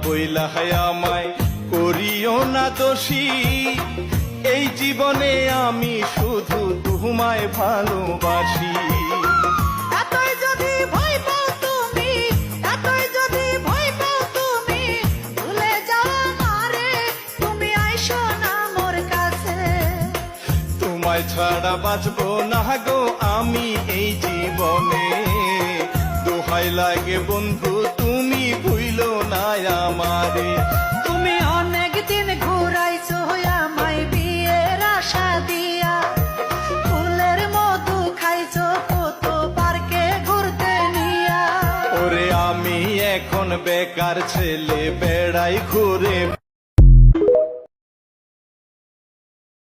বইলা আমায় করিও না দোষী। এই জীবনে আমি শুধু তোমায় ভালোবাসি। এতই যদি ভয় পাও তুমি, এতই যদি ভয় পাও তুমি, ভুলে যাও আমারে, তুমি আইসো না মোর কাছে। তোমায় ছাড়া বাঁচবো না গো আমি এই জীবনে। দোহাই লাগে বন্ধু তুমি ভুইলো না আমারে। তুমি অনেক দিন ঘুরাইছো আমায় বিয়ের আশা দিয়া, ফুলের মধু খাইছো কত পার্কে ঘুরতে নিয়া। ওরে আমি এখন বেকার ছেলে বেড়াই ঘুরে।